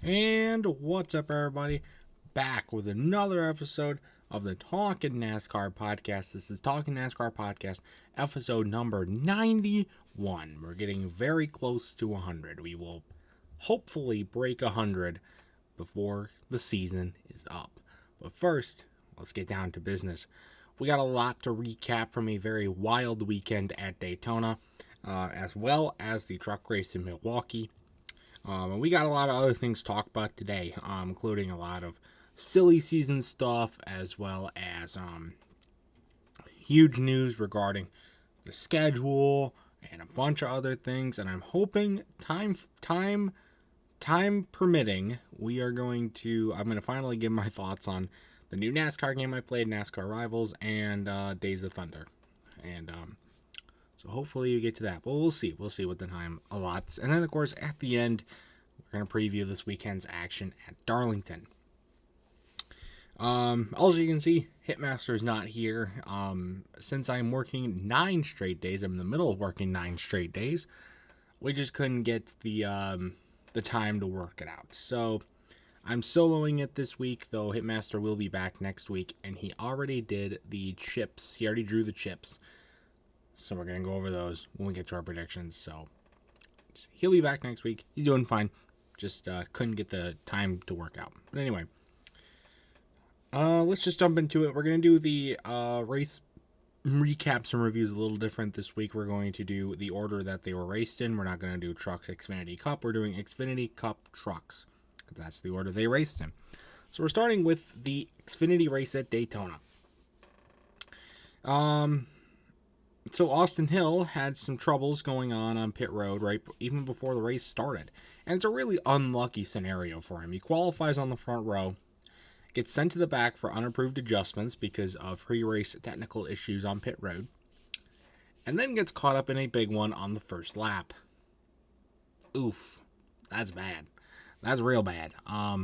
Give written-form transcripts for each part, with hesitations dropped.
And what's up, everybody? Back with another episode of the Talkin' NASCAR podcast. This is Talkin' NASCAR podcast, episode number 91. We're getting very close to 100. We will hopefully break 100 before the season is up. But first, let's get down to business. We got a lot to recap from a very wild weekend at Daytona, as well as the truck race in Milwaukee. And we got a lot of other things to talk about today, including a lot of silly season stuff, as well as huge news regarding the schedule and a bunch of other things. And I'm hoping time permitting, I'm going to finally give my thoughts on the new NASCAR game I played, NASCAR Rivals, and Days of Thunder. And so hopefully you get to that. But we'll see. We'll see what the time allots. And then, of course, at the end, we're going to preview this weekend's action at Darlington. Also, you can see, Hitmaster is not here. Since I'm working 9 straight days, I'm in the middle of working 9 straight days, we just couldn't get the time to work it out. So I'm soloing it this week, though Hitmaster will be back next week, and he already did the chips. He already drew the chips. So we're going to go over those when we get to our predictions. So he'll be back next week. He's doing fine. Just couldn't get the time to work out. But anyway, let's just jump into it. We're going to do the race recaps and reviews a little different this week. We're going to do the order that they were raced in. We're not going to do Trucks Xfinity Cup. We're doing Xfinity Cup Trucks, because that's the order they raced in. So we're starting with the Xfinity race at Daytona. So Austin Hill had some troubles going on pit road right even before the race started. And it's a really unlucky scenario for him. He qualifies on the front row, gets sent to the back for unapproved adjustments because of pre-race technical issues on pit road, and then gets caught up in a big one on the first lap. Oof. That's bad. That's real bad. A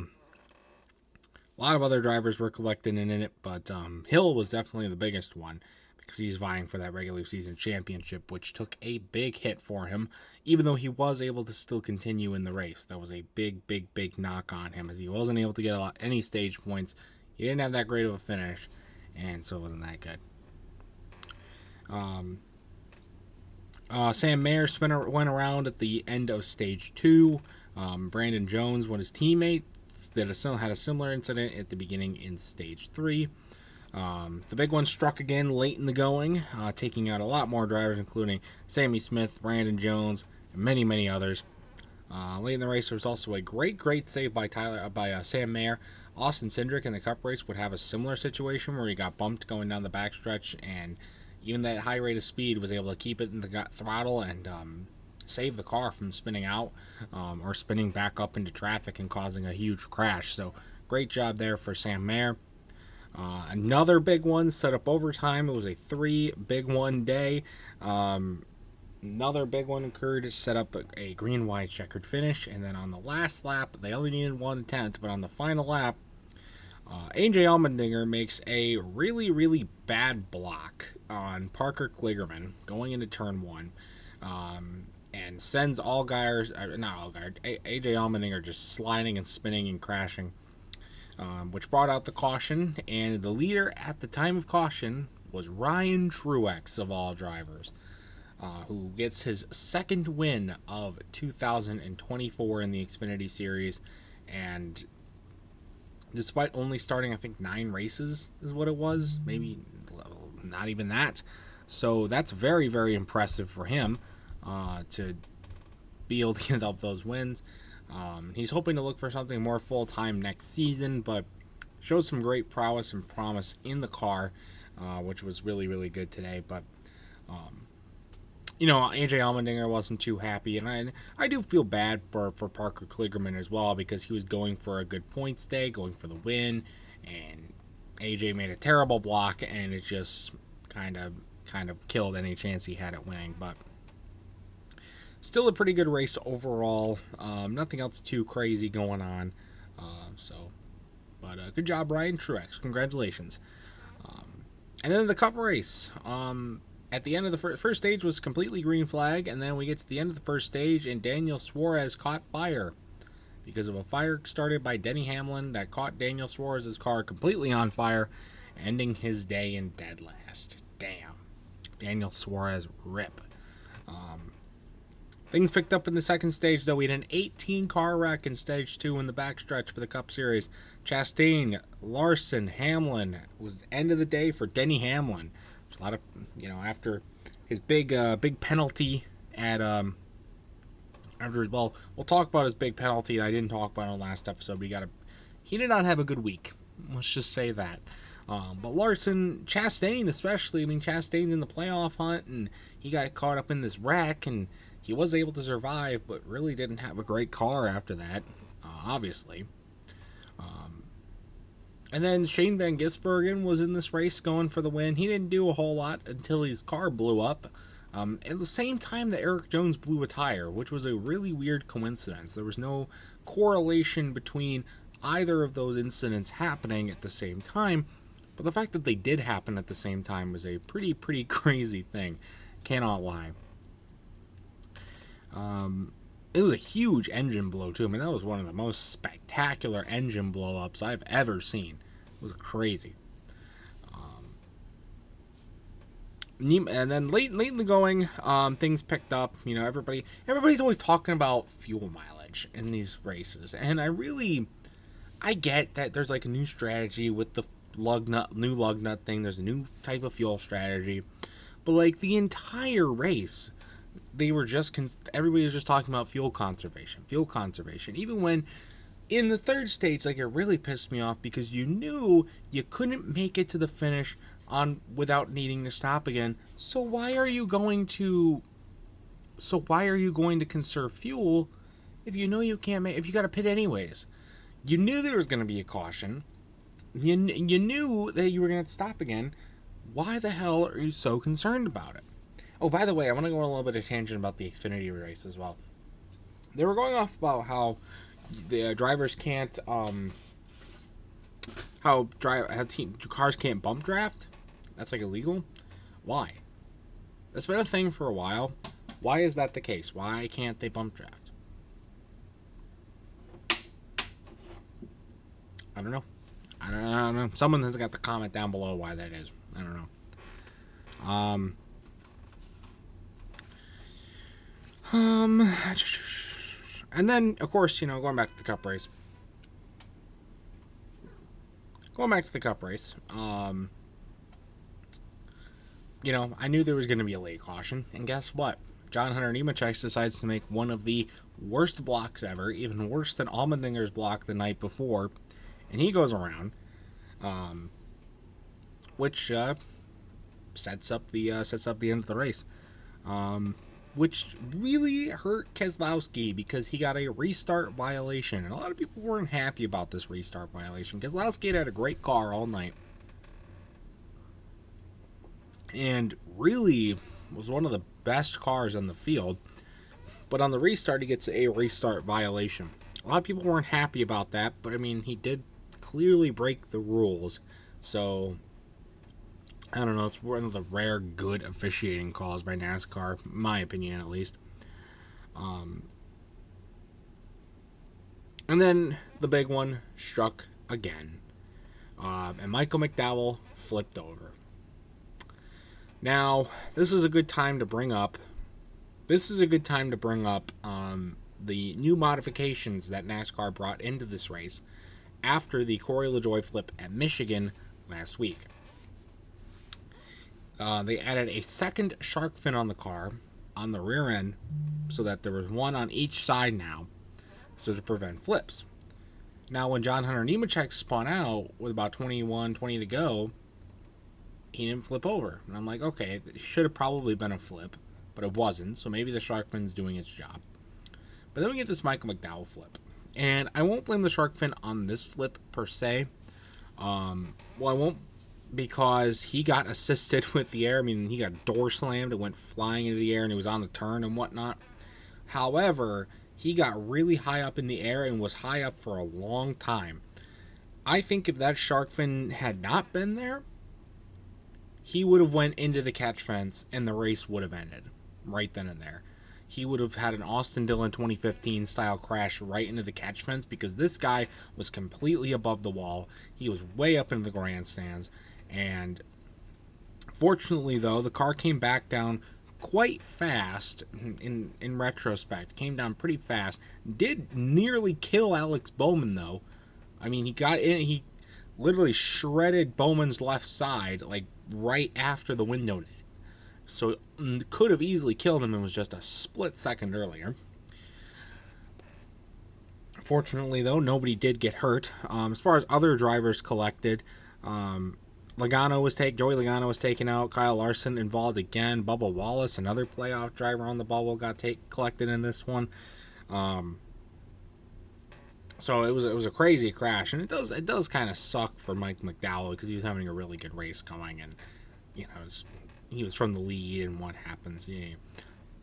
lot of other drivers were collected in it, but Hill was definitely the biggest one, because he's vying for that regular season championship, which took a big hit for him, even though he was able to still continue in the race. That was a big knock on him, as he wasn't able to get any stage points. He didn't have that great of a finish, and so it wasn't that good. Sam Mayer went around at the end of stage 2. Brandon Jones, one of his teammates, had a similar incident at the beginning in stage 3. The big one struck again late in the going, taking out a lot more drivers, including Sammy Smith, Brandon Jones, and many others. Late in the race, there was also a great save by Sam Mayer. Austin Cindric in the Cup race would have a similar situation where he got bumped going down the backstretch, and even that high rate of speed was able to keep it in the throttle and save the car from spinning out or spinning back up into traffic and causing a huge crash. So great job there for Sam Mayer. Another big one set up overtime. It was a 3 big one day. Another big one occurred to set up a green white checkered finish, and then on the last lap, they only needed 1 attempt, but on the final lap, AJ Allmendinger makes a really bad block on Parker Kligerman going into turn 1, and sends AJ Allmendinger just sliding and spinning and crashing. Which brought out the caution, and the leader at the time of caution was Ryan Truex, of all drivers, who gets his second win of 2024 in the Xfinity Series, and despite only starting, I think, 9 races is what it was, maybe not even that, so that's very impressive for him to be able to get up those wins. He's hoping to look for something more full-time next season, but showed some great prowess and promise in the car, which was really good today. But, AJ Allmendinger wasn't too happy, and I do feel bad for Parker Kligerman as well, because he was going for a good points day, going for the win, and AJ made a terrible block, and it just kind of killed any chance he had at winning. But still a pretty good race overall. Nothing else too crazy going on. But good job, Ryan Truex. Congratulations. And then the Cup race. At the end of the first stage was completely green flag, and then we get to the end of the first stage, and Daniel Suarez caught fire. because of a fire started by Denny Hamlin that caught Daniel Suarez's car completely on fire, ending his day in dead last. Damn. Daniel Suarez, rip. Things picked up in the second stage, though. We had an 18-car wreck in Stage 2 in the backstretch for the Cup Series. Chastain, Larson, Hamlin. It was the end of the day for Denny Hamlin. There's a lot of, after his big penalty at, we'll talk about his big penalty I didn't talk about in the last episode, but he did not have a good week. Let's just say that. But Larson, Chastain especially, Chastain's in the playoff hunt, and he got caught up in this wreck, and he was able to survive, but really didn't have a great car after that, obviously. And then Shane Van Gisbergen was in this race going for the win. He didn't do a whole lot until his car blew up. At the same time that Eric Jones blew a tire, which was a really weird coincidence. There was no correlation between either of those incidents happening at the same time, but the fact that they did happen at the same time was a pretty crazy thing. Cannot lie. It was a huge engine blow too. That was one of the most spectacular engine blow-ups I've ever seen. It was crazy. And then lately going, things picked up. Everybody's always talking about fuel mileage in these races, and I get that there's like a new strategy with the new lug nut thing. There's a new type of fuel strategy, but like the entire race, everybody was just talking about fuel conservation. Even when in the third stage, like, it really pissed me off because you knew you couldn't make it to the finish without needing to stop again. So why are you going to conserve fuel if you know you can't if you got to pit anyways? You knew there was going to be a caution. You knew that you were going to stop again. Why the hell are you so concerned about it? Oh, by the way, I want to go on a little bit of tangent about the Xfinity race as well. They were going off about how the drivers can't, cars can't bump draft. That's like illegal. Why? That's been a thing for a while. Why is that the case? Why can't they bump draft? I don't know. Someone has got to comment down below why that is. I don't know. And then, of course, going back to the Cup race. I knew there was going to be a late caution, and guess what? John Hunter Nemechek decides to make one of the worst blocks ever, even worse than Allmendinger's block the night before, and he goes around, which sets up the end of the race, which really hurt Keselowski because he got a restart violation, and a lot of people weren't happy about this restart violation. Keselowski had a great car all night, and really was one of the best cars on the field, but on the restart he gets a restart violation. A lot of people weren't happy about that, but he did clearly break the rules, so I don't know, it's one of the rare good officiating calls by NASCAR, in my opinion at least. And then the big one struck again, and Michael McDowell flipped over. Now, this is a good time to bring up the new modifications that NASCAR brought into this race after the Corey LaJoie flip at Michigan last week. They added a second shark fin on the car on the rear end so that there was one on each side now, so to prevent flips. Now, when John Hunter Nemechek spun out with about 20 to go, he didn't flip over. And I'm like, okay, it should have probably been a flip, but it wasn't, so maybe the shark fin's doing its job. But then we get this Michael McDowell flip. And I won't blame the shark fin on this flip per se. I won't, because he got assisted with the air. He got door slammed and went flying into the air, and he was on the turn and whatnot. However, he got really high up in the air and was high up for a long time. I think if that shark fin had not been there, he would have went into the catch fence and the race would have ended right then and there. he would have had an Austin Dillon 2015 style crash right into the catch fence, because this guy was completely above the wall. He was way up in the grandstands, and fortunately, though, the car came back down quite fast. In retrospect, came down pretty fast. Did nearly kill Alex Bowman, though. I mean, he got in, he literally shredded Bowman's left side, like, right after the window did. So could have easily killed him. It was just a split second earlier. Fortunately, though, nobody did get hurt. As far as other drivers collected, Joey Logano was taken out. Kyle Larson involved again. Bubba Wallace, another playoff driver on the bubble, got collected in this one. So it was a crazy crash, and it does kind of suck for Mike McDowell, because he was having a really good race going, and he was from the lead, and what happens? Yeah.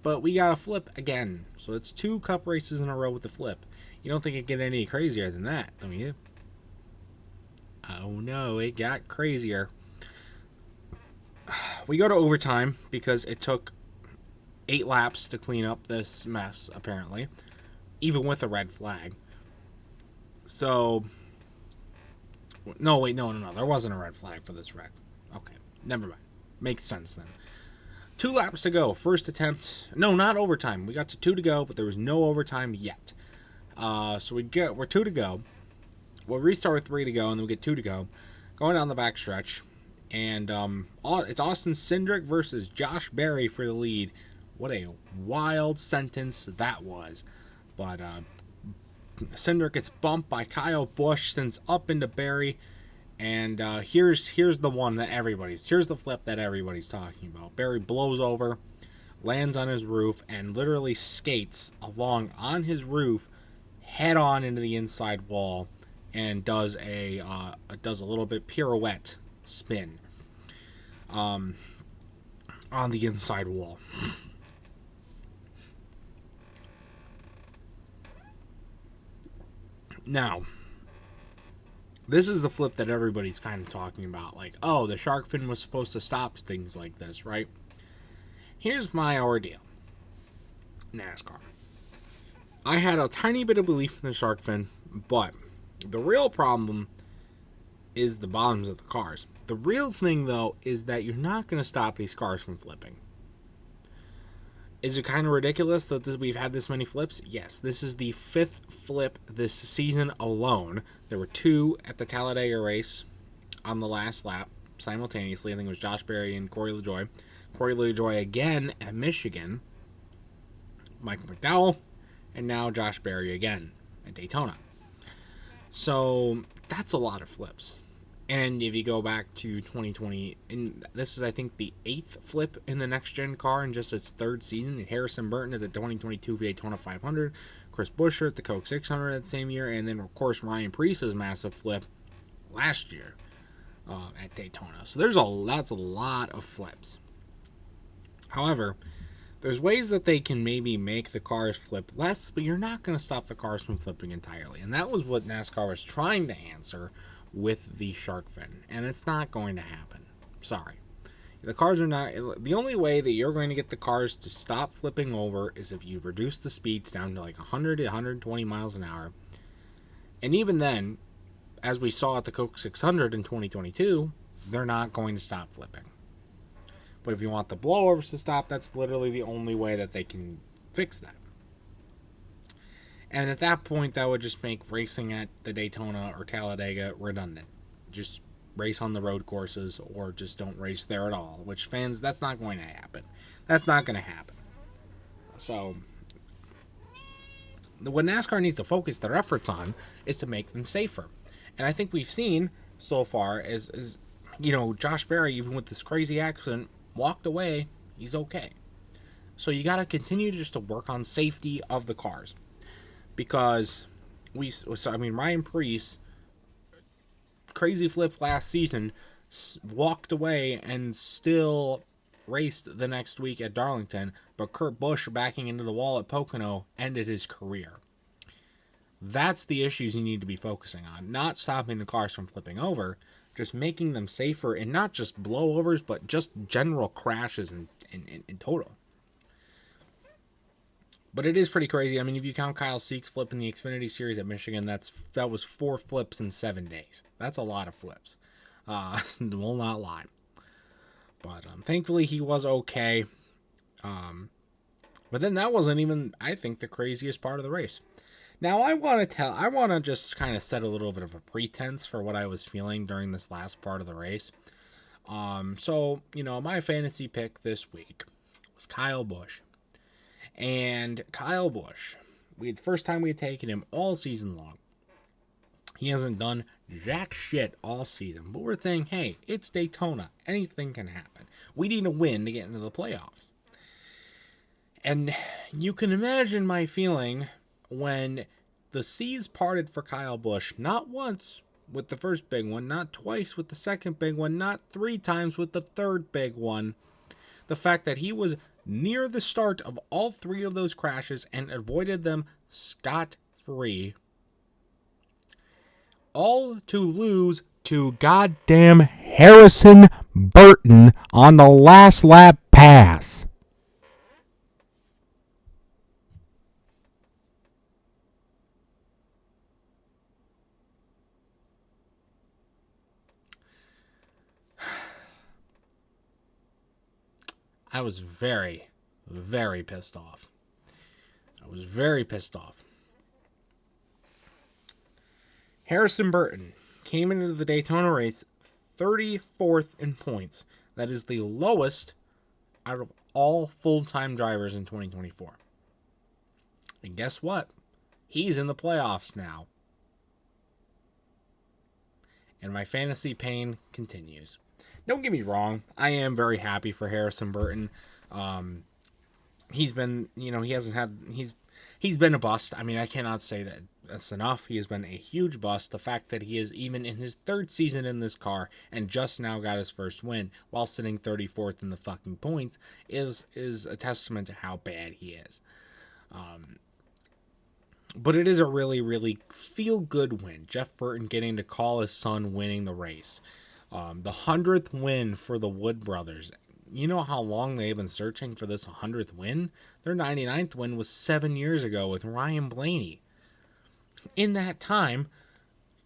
But we got a flip again, so it's 2 Cup races in a row with the flip. You don't think it get any crazier than that, don't you? Oh no, it got crazier. We go to overtime because it took 8 laps to clean up this mess, apparently, even with a red flag. So, no, there wasn't a red flag for this wreck. Okay, never mind. Makes sense then. 2 laps to go. First attempt. No, not overtime. We got to 2 to go, but there was no overtime yet. So we're 2 to go. We'll restart with 3 to go, and then we get 2 to go. Going down the backstretch. And it's Austin Cindric versus Josh Berry for the lead. What a wild sentence that was. But Cindric gets bumped by Kyle Busch, sends up into Berry. And here's the one that here's the flip that everybody's talking about. Berry blows over, lands on his roof, and literally skates along on his roof, head on into the inside wall, and does a little bit pirouette spin on the inside wall. Now, this is the flip that everybody's kind of talking about. Like, oh, the shark fin was supposed to stop things like this, right? Here's my ordeal. NASCAR. I had a tiny bit of belief in the shark fin, but the real problem is the bottoms of the cars. The real thing, though, is that you're not going to stop these cars from flipping. Is it kind of ridiculous that we've had this many flips? Yes, this is the 5th flip this season alone. There were 2 at the Talladega race on the last lap simultaneously. I think it was Josh Berry and Corey LaJoie. Corey LaJoie again at Michigan. Michael McDowell. And now Josh Berry again at Daytona. So that's a lot of flips. And if you go back to 2020, and this is, I think, the 8th flip in the next-gen car in just its 3rd season. Harrison Burton at the 2022 Daytona 500, Chris Buescher at the Coke 600 that same year, and then, of course, Ryan Preece's massive flip last year at Daytona. So that's a lot of flips. However, there's ways that they can maybe make the cars flip less, but you're not going to stop the cars from flipping entirely. And that was what NASCAR was trying to answer with the shark fin, and it's not going to happen. Sorry. The cars are not... The only way that you're going to get the cars to stop flipping over is if you reduce the speeds down to like 100 to 120 miles an hour. And even then, as we saw at the Coke 600 in 2022, they're not going to stop flipping. But if you want the blowovers to stop, that's literally the only way that they can fix that. And at that point, that would just make racing at the Daytona or Talladega redundant. Just race on the road courses, or just don't race there at all. Which, fans, that's not going to happen. That's not going to happen. So, what NASCAR needs to focus their efforts on is to make them safer. And I think we've seen so far is Josh Berry, even with this crazy accident, walked away. He's okay. So you got to continue just to work on safety of the cars. Because Ryan Preece, crazy flip last season, walked away and still raced the next week at Darlington, but Kurt Busch backing into the wall at Pocono ended his career. That's the issues you need to be focusing on, not stopping the cars from flipping over, just making them safer, and not just blowovers, but just general crashes in total. But it is pretty crazy. I mean, if you count Kyle Seeks flipping the Xfinity Series at Michigan, that was 4 flips in 7 days. That's a lot of flips. Will not lie. But thankfully he was okay. But then that wasn't even, I think, the craziest part of the race. Now I want to just kind of set a little bit of a pretense for what I was feeling during this last part of the race. So, my fantasy pick this week was Kyle Busch. And Kyle Busch, first time we had taken him all season long. He hasn't done jack shit all season. But we're thinking, hey, it's Daytona. Anything can happen. We need a win to get into the playoffs. And you can imagine my feeling when the seas parted for Kyle Busch, not once with the first big one, not twice with the second big one, not 3 times with the third big one. The fact that he was near the start of all 3 of those crashes and avoided them scot-free. All to lose to goddamn Harrison Burton on the last lap pass. I was very, very pissed off. Harrison Burton came into the Daytona race 34th in points. That is the lowest out of all full-time drivers in 2024. And guess what? He's in the playoffs now. And my fantasy pain continues. Don't get me wrong. I am very happy for Harrison Burton. He's been, he's been a bust. I mean, I cannot say that's enough. He has been a huge bust. The fact that he is even in his 3rd season in this car and just now got his first win while sitting 34th in the fucking points is a testament to how bad he is. But it is a really, really feel-good win. Jeff Burton getting to call his son winning the race. The 100th win for the Wood brothers. You know how long they've been searching for this 100th win? Their 99th win was 7 years ago with Ryan Blaney. In that time,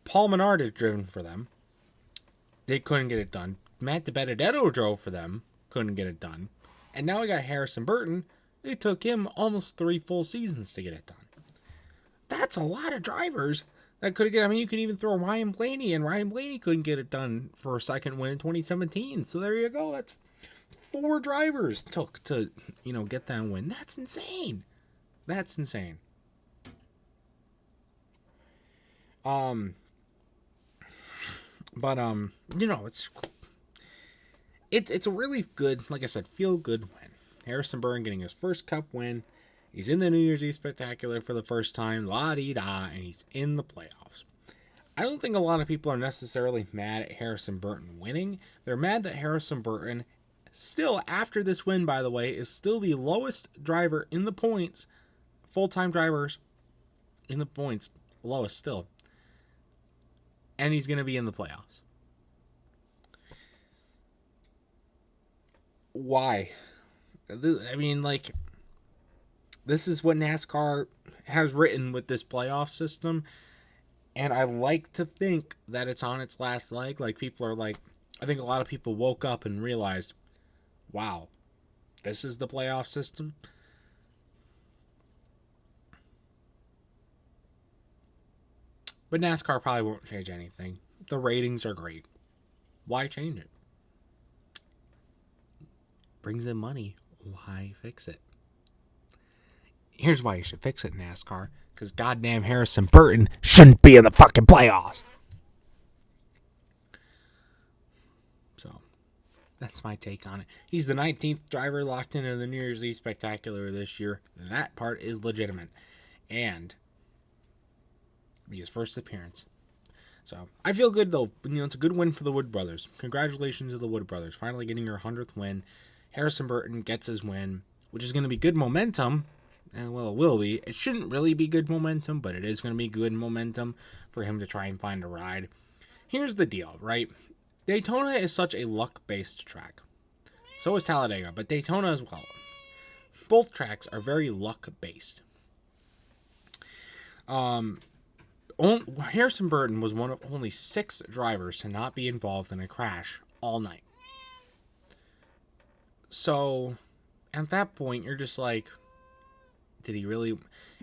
Paul Menard has driven for them. They couldn't get it done. Matt DiBenedetto drove for them. Couldn't get it done. And now we got Harrison Burton. It took him almost 3 full seasons to get it done. That's a lot of drivers that could have get. I mean, you could even throw Ryan Blaney, and Ryan Blaney couldn't get it done for a second win in 2017. So there you go. That's 4 drivers took to, get that win. That's insane. But it's a really good, like I said, feel good win. Harrison Burton getting his first Cup win. He's in the New Year's Eve Spectacular for the first time, la-dee-da, and he's in the playoffs. I don't think a lot of people are necessarily mad at Harrison Burton winning. They're mad that Harrison Burton, still, after this win, by the way, is still the lowest driver in the points, full-time drivers in the points, lowest still. And he's going to be in the playoffs. Why? I mean, this is what NASCAR has written with this playoff system. And I like to think that it's on its last leg. I think a lot of people woke up and realized, wow, this is the playoff system. But NASCAR probably won't change anything. The ratings are great. Why change it? Brings in money. Why fix it? Here's why you should fix it, NASCAR. Because goddamn Harrison Burton shouldn't be in the fucking playoffs. So, that's my take on it. He's the 19th driver locked into the New Year's Eve Spectacular this year. That part is legitimate. And his first appearance. So, I feel good, though. It's a good win for the Wood brothers. Congratulations to the Wood brothers. Finally getting your 100th win. Harrison Burton gets his win, which is going to be good momentum. And, well, it will be. It shouldn't really be good momentum, but it is going to be good momentum for him to try and find a ride. Here's the deal, right? Daytona is such a luck-based track. So is Talladega, but Daytona as well. Both tracks are very luck-based. Harrison Burton was one of only 6 drivers to not be involved in a crash all night. So, at that point, you're just like, did he really?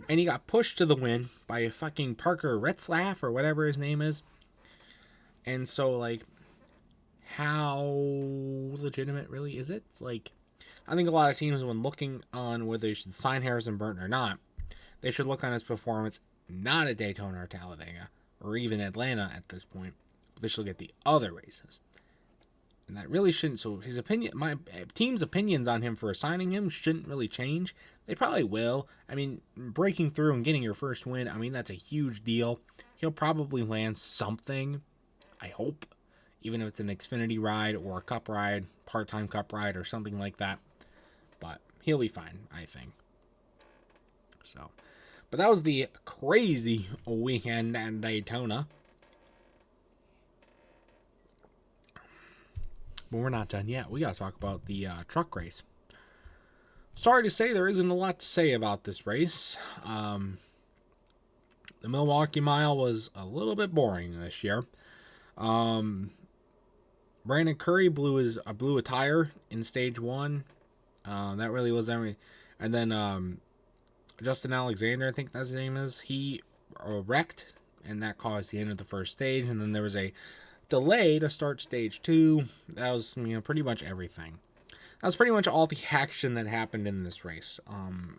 And he got pushed to the win by a fucking Parker Retzlaff or whatever his name is. And so, like, how legitimate really is it? Like, I think a lot of teams, when looking on whether they should sign Harrison Burton or not, they should look on his performance not at Daytona or Talladega or even Atlanta at this point, but they should look at the other races. And that really shouldn't. So his opinion, my team's opinions on him for assigning him shouldn't really change. They probably will. I mean, breaking through and getting your first win, I mean, that's a huge deal. He'll probably land something, I hope, even if it's an Xfinity ride or a Cup ride, part-time Cup ride or something like that. But he'll be fine, I think. So, but that was the crazy weekend at Daytona. But we're not done yet. We got to talk about the truck race. Sorry to say there isn't a lot to say about this race. The Milwaukee Mile was a little bit boring this year. Brandon Curry blew a tire in stage 1. That really was everything. And then Justin Alexander, I think that's his name is, he wrecked, and that caused the end of the first stage. And then there was a delay to start stage 2. That was, pretty much everything. That was pretty much all the action that happened in this race.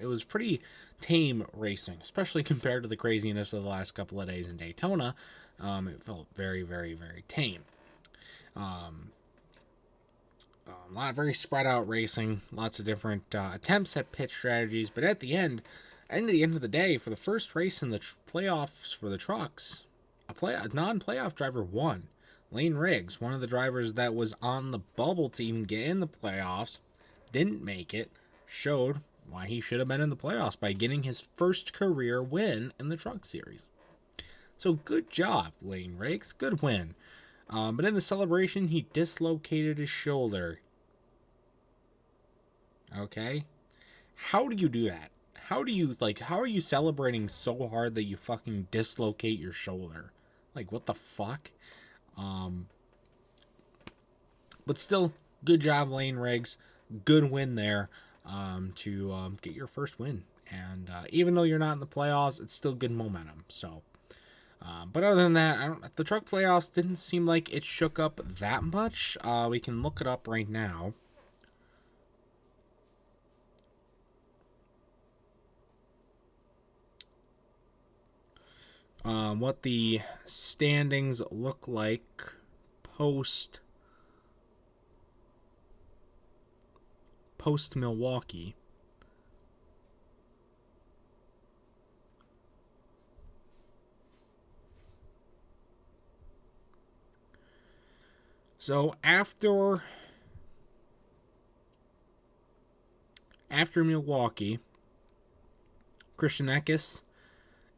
It was pretty tame racing, especially compared to the craziness of the last couple of days in Daytona. It felt very, very, very tame. A lot very spread out racing, lots of different attempts at pit strategies, but at the end of the day, for the first race in the playoffs for the trucks, a non-playoff driver won. Lane Riggs, one of the drivers that was on the bubble team get in the playoffs, didn't make it, showed why he should have been in the playoffs by getting his first career win in the truck series. So good job, Lane Riggs. Good win. But in the celebration, he dislocated his shoulder. Okay? How do you do that? How are you celebrating so hard that you fucking dislocate your shoulder? Like, what the fuck? But still, good job, Lane Riggs. Good win there to get your first win. And even though you're not in the playoffs, it's still good momentum. So, but other than that, the truck playoffs didn't seem like it shook up that much. We can look it up right now. What the standings look like post Milwaukee. So after Milwaukee, Christian Eckes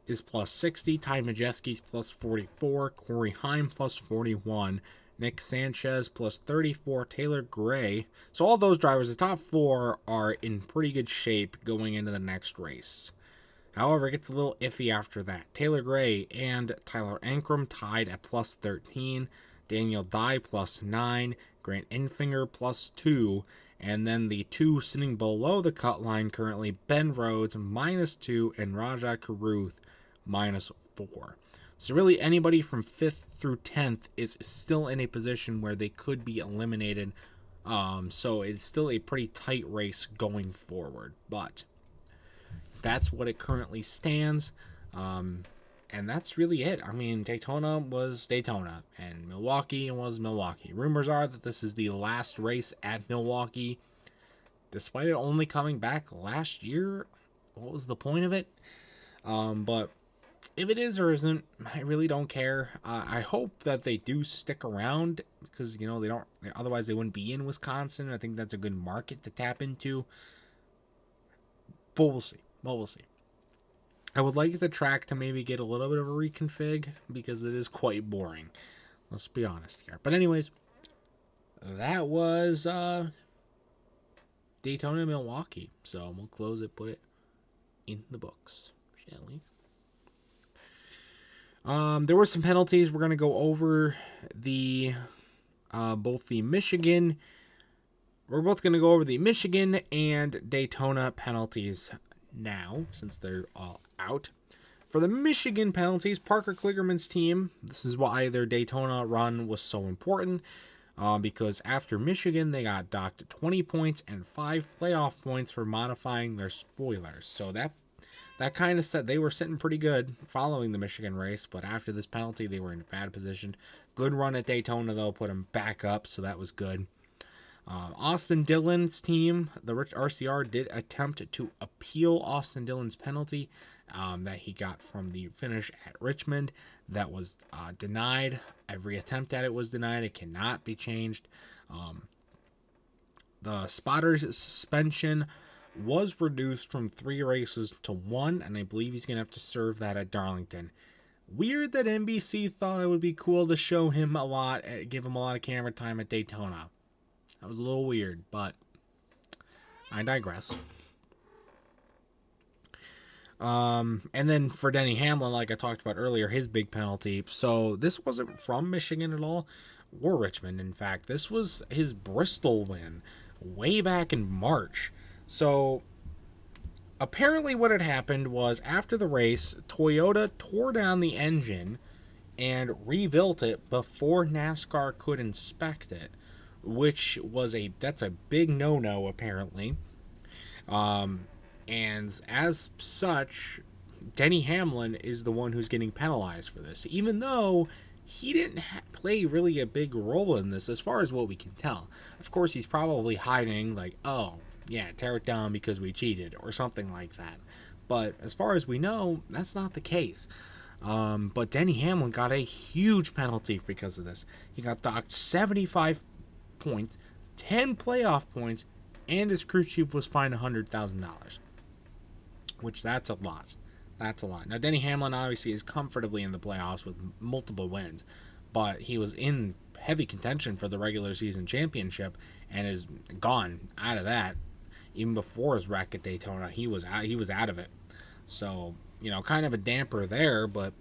is plus 60, Ty Majeski's plus 44, Corey Heim plus 41, Nick Sanchez plus 34, Taylor Gray. So all those drivers, the top 4, are in pretty good shape going into the next race. However, it gets a little iffy after that. Taylor Gray and Tyler Ankrum tied at plus 13, Daniel Dye plus 9, Grant Enfinger plus 2, and then the 2 sitting below the cut line currently, Ben Rhodes minus 2 and Rajah Caruth minus 4. So really anybody from 5th through 10th is still in a position where they could be eliminated. So it's still a pretty tight race going forward. But that's what it currently stands. And that's really it. I mean, Daytona was Daytona, and Milwaukee was Milwaukee. Rumors are that this is the last race at Milwaukee, despite it only coming back last year. What was the point of it? But if it is or isn't, I really don't care. I hope that they do stick around because, they don't, otherwise they wouldn't be in Wisconsin. I think that's a good market to tap into. But we'll see. I would like the track to maybe get a little bit of a reconfig because it is quite boring. Let's be honest here. But anyways, that was Daytona, Milwaukee. So we'll close it, put it in the books, shall we? There were some penalties. We're going to go over both the Michigan. We're both going to go over the Michigan and Daytona penalties now, since they're all out. For the Michigan penalties, Parker Kligerman's team, this is why their Daytona run was so important, because after Michigan, they got docked 20 points and 5 playoff points for modifying their spoilers. So that kind of said they were sitting pretty good following the Michigan race, but after this penalty, they were in a bad position. Good run at Daytona, though, put them back up, so that was good. Austin Dillon's team, the Rich RCR, did attempt to appeal Austin Dillon's penalty that he got from the finish at Richmond. That was denied. Every attempt at it was denied. It cannot be changed. The spotter's suspension was reduced from 3 races to 1, and I believe he's going to have to serve that at Darlington. Weird that NBC thought it would be cool to show him a lot, give him a lot of camera time at Daytona. That was a little weird, but I digress. And then for Denny Hamlin, like I talked about earlier, his big penalty. So this wasn't from Michigan at all, or Richmond, in fact. This was his Bristol win way back in March. So apparently what had happened was after the race, Toyota tore down the engine and rebuilt it before NASCAR could inspect it, which was that's a big no-no apparently. And as such, Denny Hamlin is the one who's getting penalized for this, even though he didn't play really a big role in this as far as what we can tell. Of course, he's probably hiding like, oh, yeah, tear it down because we cheated or something like that. But as far as we know, that's not the case. But Denny Hamlin got a huge penalty because of this. He got docked 75 points, 10 playoff points, and his crew chief was fined $100,000, which that's a lot. That's a lot. Now, Denny Hamlin obviously is comfortably in the playoffs with multiple wins, but he was in heavy contention for the regular season championship and is gone out of that. Even before his wreck at Daytona, he was out of it. So, kind of a damper there, but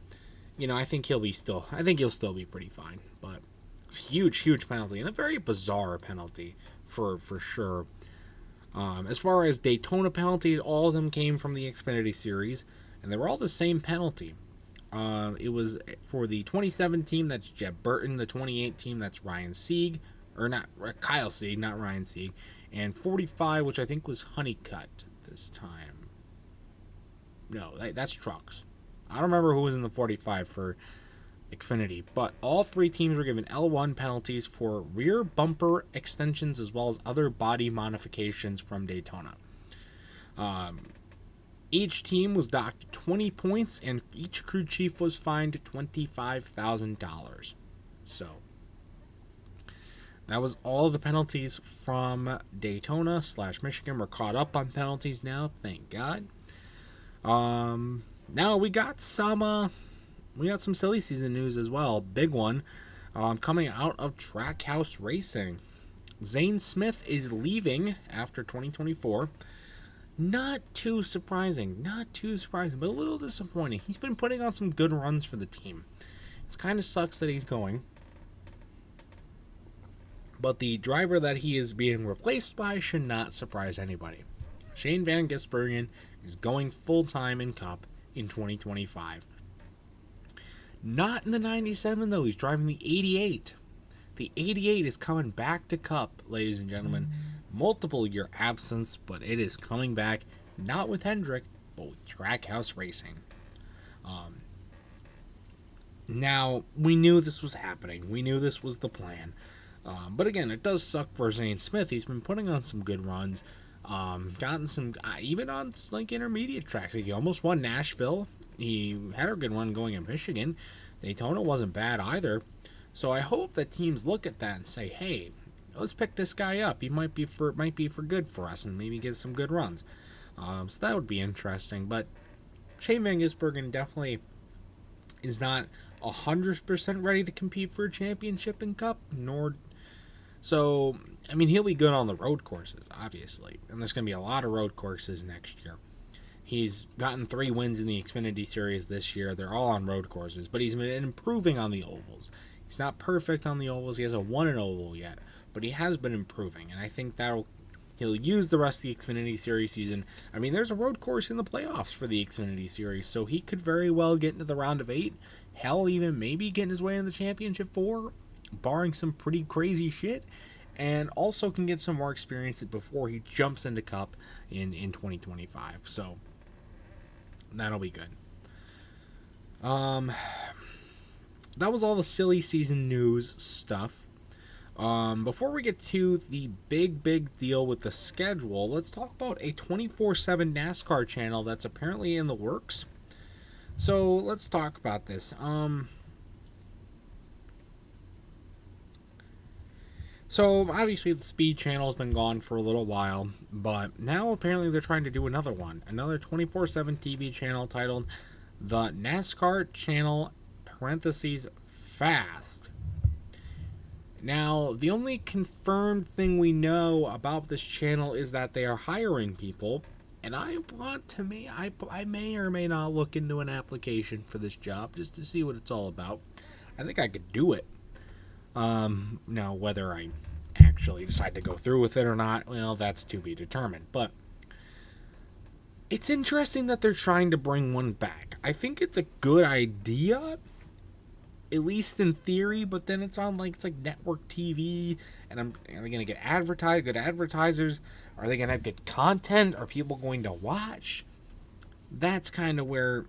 I think he'll still be pretty fine. But it's a huge penalty, and a very bizarre penalty for sure. As far as Daytona penalties, all of them came from the Xfinity Series, and they were all the same penalty. It was for the 27 team, that's Jeb Burton. The 28 team, that's Ryan Sieg, or not Kyle Sieg, not Ryan Sieg, and 45, which I think was Honeycutt this time. No, that's Trucks. I don't remember who was in the 45 for Xfinity, but all 3 teams were given L1 penalties for rear bumper extensions as well as other body modifications from Daytona. Each team was docked 20 points, and each crew chief was fined $25,000. So that was all the penalties from Daytona / Michigan. We're caught up on penalties now, thank God. Now we got some silly season news as well. Big one, coming out of Trackhouse Racing. Zane Smith is leaving after 2024. Not too surprising, but a little disappointing. He's been putting on some good runs for the team. It kind of sucks that he's going. But the driver that he is being replaced by should not surprise anybody. Shane Van Gisbergen is going full-time in Cup in 2025. Not in the 97, though. He's driving the 88. The 88 is coming back to Cup, ladies and gentlemen. Multiple year absence, but it is coming back, not with Hendrick, but with Trackhouse Racing. Now, we knew this was happening. We knew this was the plan. But again, it does suck for Zane Smith. He's been putting on some good runs. Gotten some, even on like intermediate tracks. He almost won Nashville. He had a good run going in Michigan. Daytona wasn't bad either. So I hope that teams look at that and say, hey, let's pick this guy up. He might be for good for us and maybe get some good runs. So that would be interesting. But Shane Van Gisbergen definitely is not 100% ready to compete for a championship in Cup, so, he'll be good on the road courses, obviously. And there's going to be a lot of road courses next year. He's gotten 3 wins in the Xfinity Series this year. They're all on road courses, but he's been improving on the ovals. He's not perfect on the ovals. He hasn't won an oval yet, but he has been improving, and I think he'll use the rest of the Xfinity Series season. I mean, there's a road course in the playoffs for the Xfinity Series, so he could very well get into the round of 8. Hell, even maybe getting his way in the Championship 4, barring some pretty crazy shit, and also can get some more experience before he jumps into Cup in 2025. So that'll be good. That was all the silly season news stuff. Before we get to the big deal with the schedule, let's talk about a 24/7 NASCAR channel that's apparently in the works. So let's talk about this. So obviously the Speed channel has been gone for a little while, but now apparently they're trying to do another one, another 24/7 TV channel titled the NASCAR Channel (Fast). Now, the only confirmed thing we know about this channel is that they are hiring people, and I may or may not look into an application for this job just to see what it's all about. I think I could do it. Now, whether I actually decide to go through with it or not, well, that's to be determined. But it's interesting that they're trying to bring one back. I think it's a good idea, at least in theory, but then it's like network TV, and are they going to get good advertisers? Are they going to get content? Are people going to watch? That's kind of where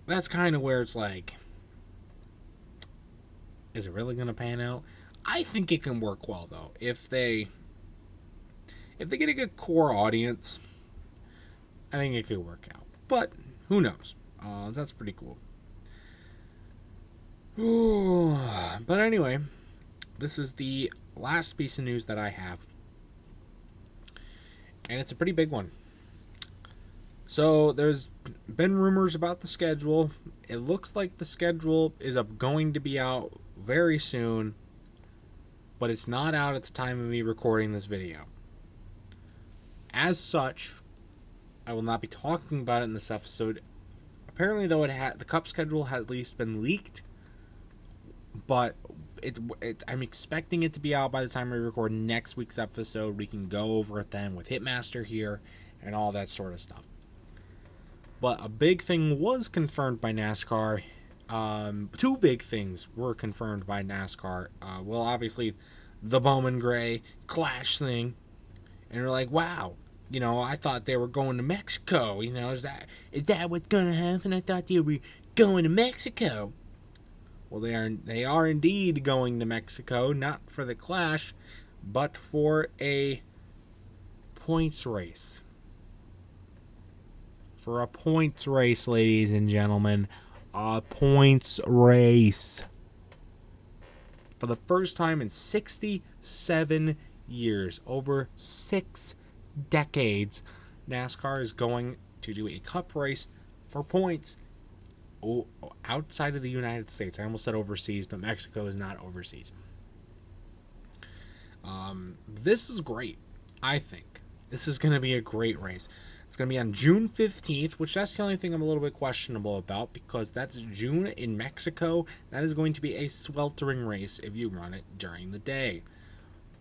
it's like, is it really going to pan out? I think it can work well, though. If they get a good core audience, I think it could work out. But who knows? That's pretty cool. Ooh. But anyway, this is the last piece of news that I have, and it's a pretty big one. So there's been rumors about the schedule. It looks like the schedule is going to be out very soon, but it's not out at the time of me recording this video. As such, I will not be talking about it in this episode. Apparently, though, the Cup schedule had at least been leaked, but I'm expecting it to be out by the time we record next week's episode. We can go over it then with Hitmaster here and all that sort of stuff. But a big thing was confirmed by NASCAR. 2 big things were confirmed by NASCAR. Well, obviously, the Bowman Gray Clash thing, and we're like, wow. I thought they were going to Mexico. Is that what's going to happen? I thought they were going to Mexico. Well, they are indeed going to Mexico, not for the Clash, but for a points race. For a points race, ladies and gentlemen. A points race. For the first time in 67 years, over 6 decades, NASCAR is going to do a Cup race for points outside of the United States. I almost said overseas, but Mexico is not overseas. This is great. I think this is going to be a great race. It's going to be on June 15th, which that's the only thing I'm a little bit questionable about, because that's June in Mexico. That is going to be a sweltering race if you run it during the day,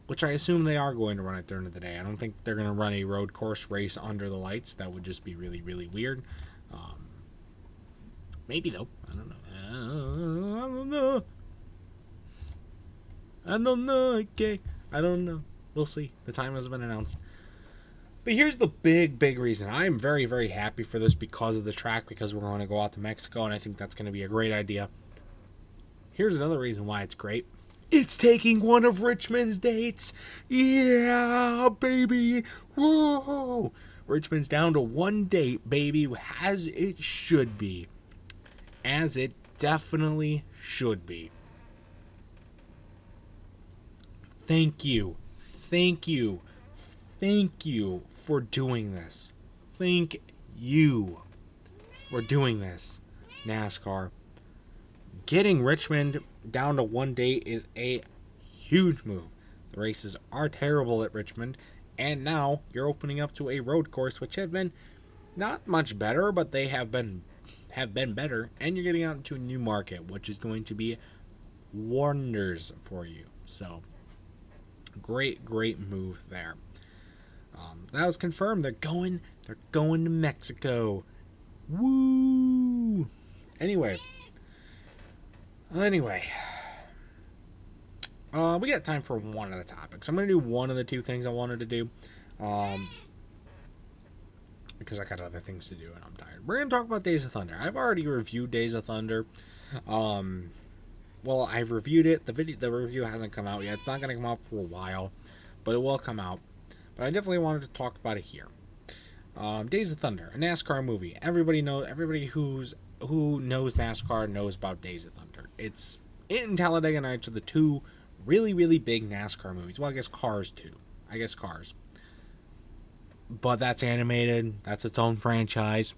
which I assume they are going to run it during the day. I don't think they're going to run a road course race under the lights. That would just be really, really weird. Maybe, though. I don't know. Okay. I don't know. We'll see. The time hasn't been announced. But here's the big reason. I am very, very happy for this because of the track, because we're going to go out to Mexico, and I think that's going to be a great idea. Here's another reason why it's great. It's taking one of Richmond's dates. Yeah, baby. Whoa. Richmond's down to 1 date, baby, as it should be. As it definitely should be. Thank you for doing this. Thank you for doing this, NASCAR. Getting Richmond down to 1 day is a huge move. The races are terrible at Richmond, And now you're opening up to a road course, which have been not much better, but they have been better. And you're getting out into a new market, which is going to be wonders for you. So great move there. That was confirmed. They're going to Mexico. Woo! Anyway, we got time for one of the topics. I'm going to do one of the two things I wanted to do, because I got other things to do and I'm tired. We're going to talk about Days of Thunder. I've already reviewed Days of Thunder. Well, I've reviewed it. The review hasn't come out yet. It's not going to come out for a while, but it will come out. But I definitely wanted to talk about it here. Days of Thunder, a NASCAR movie. Everybody who knows NASCAR knows about Days of Thunder. It and Talladega Nights are the two really big NASCAR movies. Well, I guess Cars too. Cars. But that's animated. That's its own franchise.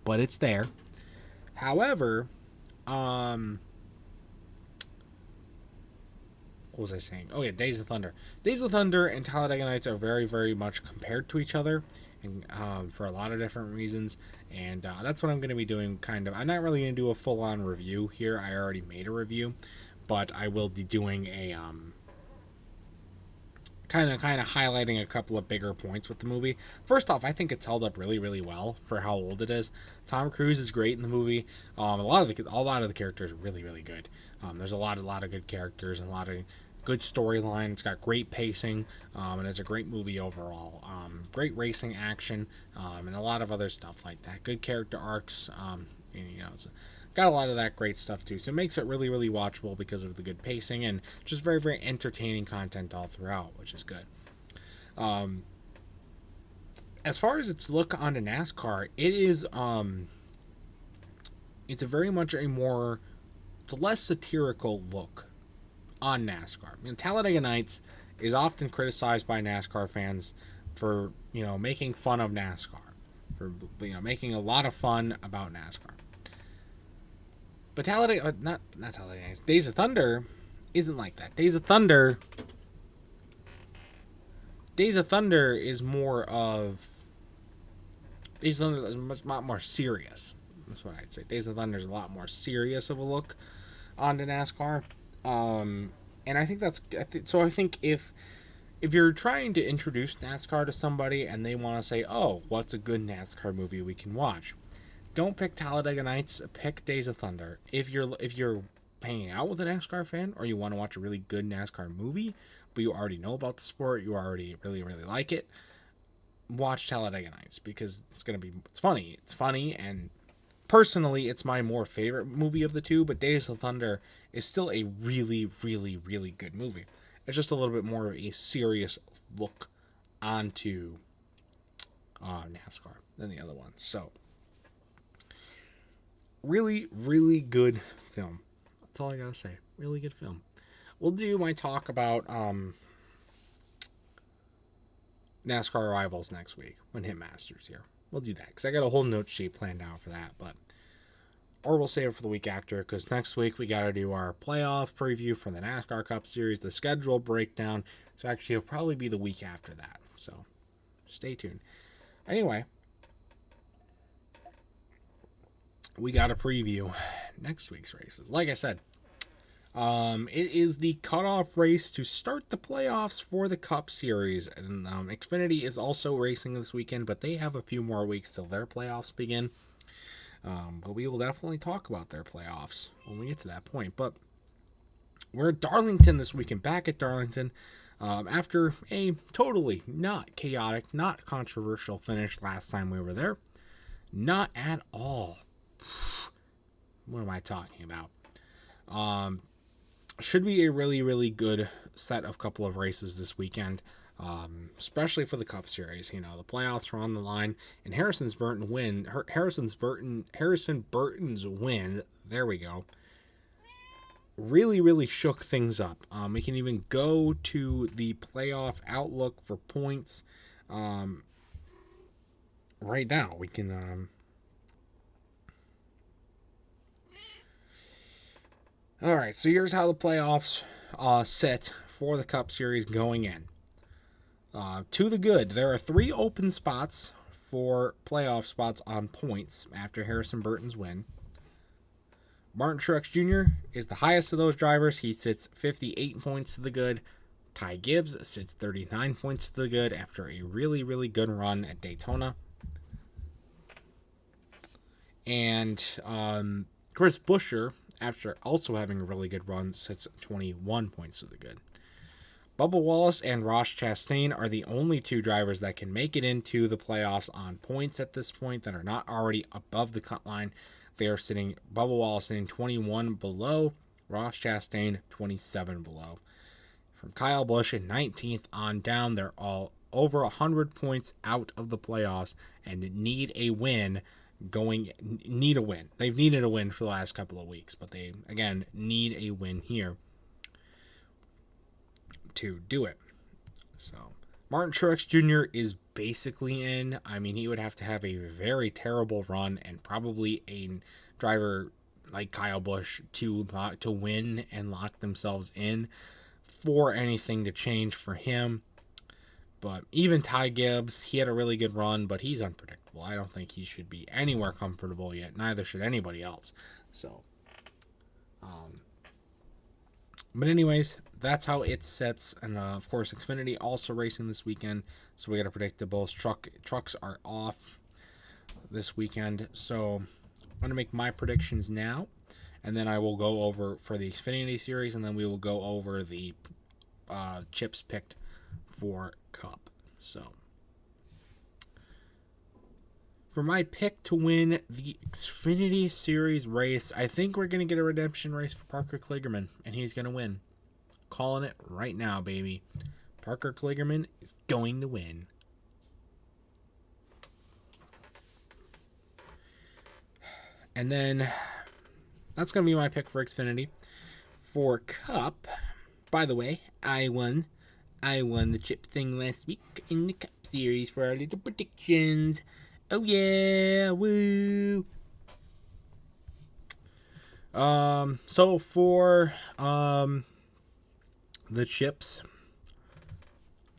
But it's there. However, what was I saying? Oh yeah, Days of Thunder. Days of Thunder and Talladega Nights are very much compared to each other, and for a lot of different reasons. And that's what I'm going to be doing. I'm not really going to do a full-on review here. I already made a review, but I will be doing a kind of highlighting a couple of bigger points with the movie. First off, I think it's held up really well for how old it is. Tom Cruise is great in the movie. A lot of the characters are really good. There's a lot of good characters and a lot of good storyline. It's got great pacing, and it's a great movie overall. Great racing action, and a lot of other stuff like that. Good character arcs. It's got a lot of that great stuff too. So it makes it really watchable because of the good pacing and just very entertaining content all throughout, which is good. As far as its look onto NASCAR, it is it's a very much it's a less satirical look on NASCAR. Talladega Nights is often criticized by NASCAR fans for making fun of NASCAR, for making a lot of fun about NASCAR. But not Talladega Nights. Days of Thunder isn't like that. Days of Thunder is more of. Days of Thunder is a lot more serious. That's what I'd say. Days of Thunder is a lot more serious of a look onto NASCAR. And I think I think if you're trying to introduce NASCAR to somebody and they want to say, "Oh, what's a good NASCAR movie we can watch?" Don't pick Talladega Nights. Pick Days of Thunder. If you're hanging out with a NASCAR fan or you want to watch a really good NASCAR movie, but you already know about the sport, you already really like it, watch Talladega Nights because it's funny. It's funny, and personally, it's my more favorite movie of the two. But Days of Thunder is still a really good movie. It's just a little bit more of a serious look onto NASCAR than the other one. So. Really good film. That's all I gotta say. Really good film. We'll do my talk about NASCAR Rivals next week when Hitmaster's here. We'll do that because I got a whole note sheet planned out for that. Or we'll save it for the week after because next week we gotta do our playoff preview for the NASCAR Cup Series, the schedule breakdown. So actually, it'll probably be the week after that. So stay tuned. Anyway. We got to preview next week's races. Like I said, it is the cutoff race to start the playoffs for the Cup Series. And Xfinity is also racing this weekend, but they have a few more weeks till their playoffs begin. But we will definitely talk about their playoffs when we get to that point. But we're at Darlington this weekend, back at Darlington. After a totally not chaotic, not controversial finish last time we were there. Not at all. What am I talking about? Should be a really good set of couple of races this weekend, especially for the Cup Series. The playoffs are on the line, and Harrison Burton's win. There we go. Really shook things up. We can even go to the playoff outlook for points. Right now, we can. All right, so here's how the playoffs sit for the Cup Series going in. To the good, there are 3 open spots for playoff spots on points after Harrison Burton's win. Martin Truex Jr. is the highest of those drivers. He sits 58 points to the good. Ty Gibbs sits 39 points to the good after a really, really good run at Daytona. And Chris Buescher, after also having a really good run, sits 21 points to the good. Bubba Wallace and Ross Chastain are the only 2 drivers that can make it into the playoffs on points at this point that are not already above the cut line. They are sitting, Bubba Wallace sitting 21 below, Ross Chastain 27 below. From Kyle Busch in 19th on down, they're all over 100 points out of the playoffs and need a win. Need a win. They've needed a win for the last couple of weeks, but they, again, need a win here to do it. So Martin Truex Jr. is basically in. I mean, he would have to have a very terrible run and probably a driver like Kyle Busch to win and lock themselves in for anything to change for him. But even Ty Gibbs, he had a really good run, but he's unpredictable. I don't think he should be anywhere comfortable yet. Neither should anybody else. So, but anyways, that's how it sets. And of course, Xfinity also racing this weekend. So we got to predict that both trucks are off this weekend. So I'm going to make my predictions now. And then I will go over for the Xfinity series. And then we will go over the chips picked for Cup. So for my pick to win the Xfinity Series race, I think we're going to get a redemption race for Parker Kligerman, and he's going to win. Calling it right now, baby. Parker Kligerman is going to win. And then that's going to be my pick for Xfinity. For Cup, by the way, I won the chip thing last week in the Cup Series for our little predictions. Oh yeah, woo! So for the chips,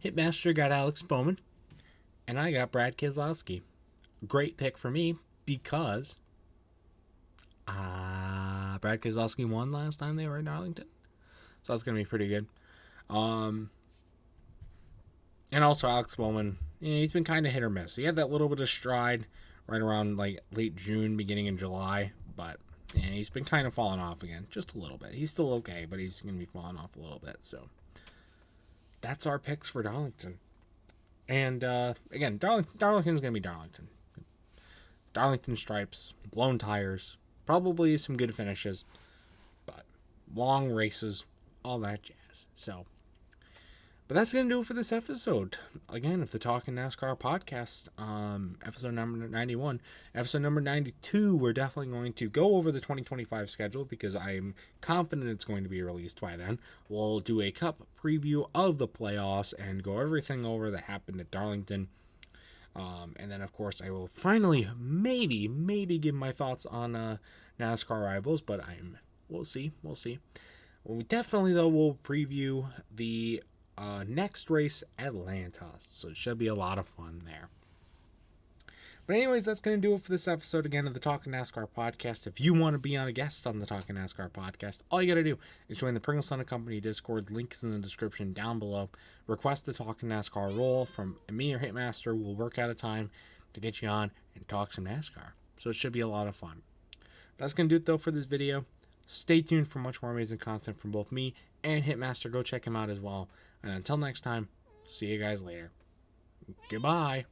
Hitmaster got Alex Bowman, and I got Brad Keselowski. Great pick for me because Brad Keselowski won last time they were in Darlington, so that's gonna be pretty good. And also Alex Bowman, he's been kind of hit or miss. He had that little bit of stride right around like late June, beginning in July, but he's been kind of falling off again, just a little bit. He's still okay, but he's going to be falling off a little bit. So that's our picks for Darlington. And again, Darlington's going to be Darlington. Darlington stripes, blown tires, probably some good finishes, but long races, all that jazz. So, but that's going to do it for this episode. Again, of the Talking NASCAR podcast, episode number 91. Episode number 92, we're definitely going to go over the 2025 schedule because I'm confident it's going to be released by then. We'll do a Cup preview of the playoffs and go everything over that happened at Darlington. And then, of course, I will finally maybe give my thoughts on NASCAR Rivals, but we'll see. Well, we definitely, though, will preview the next race, Atlanta, so it should be a lot of fun there. But anyways, that's going to do it for this episode again of the Talking NASCAR podcast. If you want to be on a guest on the Talking NASCAR podcast, all you got to do is join the Pringles Son & Company Discord. Link is in the description down below. Request the Talking NASCAR role from me or Hitmaster. We'll work out a time to get you on and talk some NASCAR, so it should be a lot of fun. That's going to do it though for this video. Stay tuned for much more amazing content from both me and Hitmaster. Go check him out as well. And until next time, see you guys later. Goodbye.